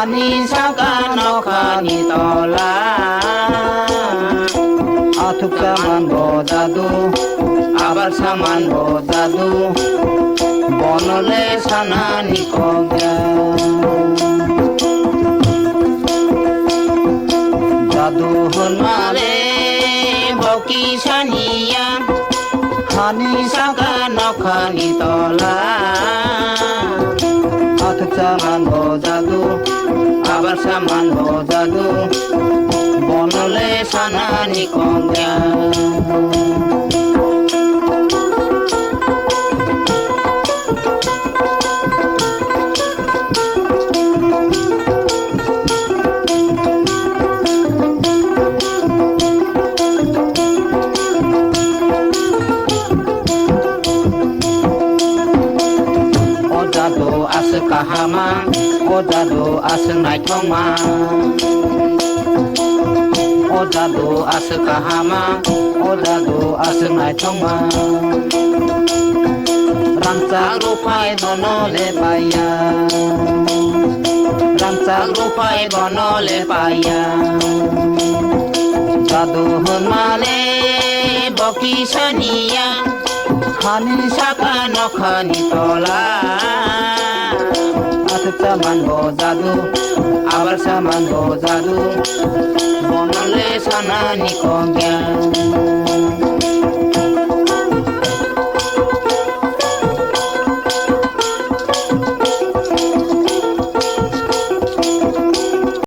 হানি সাকা নখানি তলা আথুক সামান জাদু আবার সামান জাদু বনলে সানানি কগ্যা জাদু হনমারে বকি সানিয়া হানি সাকা নখানি তলা আথুক সামান জাদু আবার সামান জাদু বনলে সানানি কগ্যা kahama odado aseng nai thongma odado aseng kahama odado aseng nai thongma rangchak rupai dono le paya rangchak rupai dono le paya jadu honmale boki sania hani saka nokhani tola আথুক সামান জাদু আবার সামান জাদু বনলে সানানি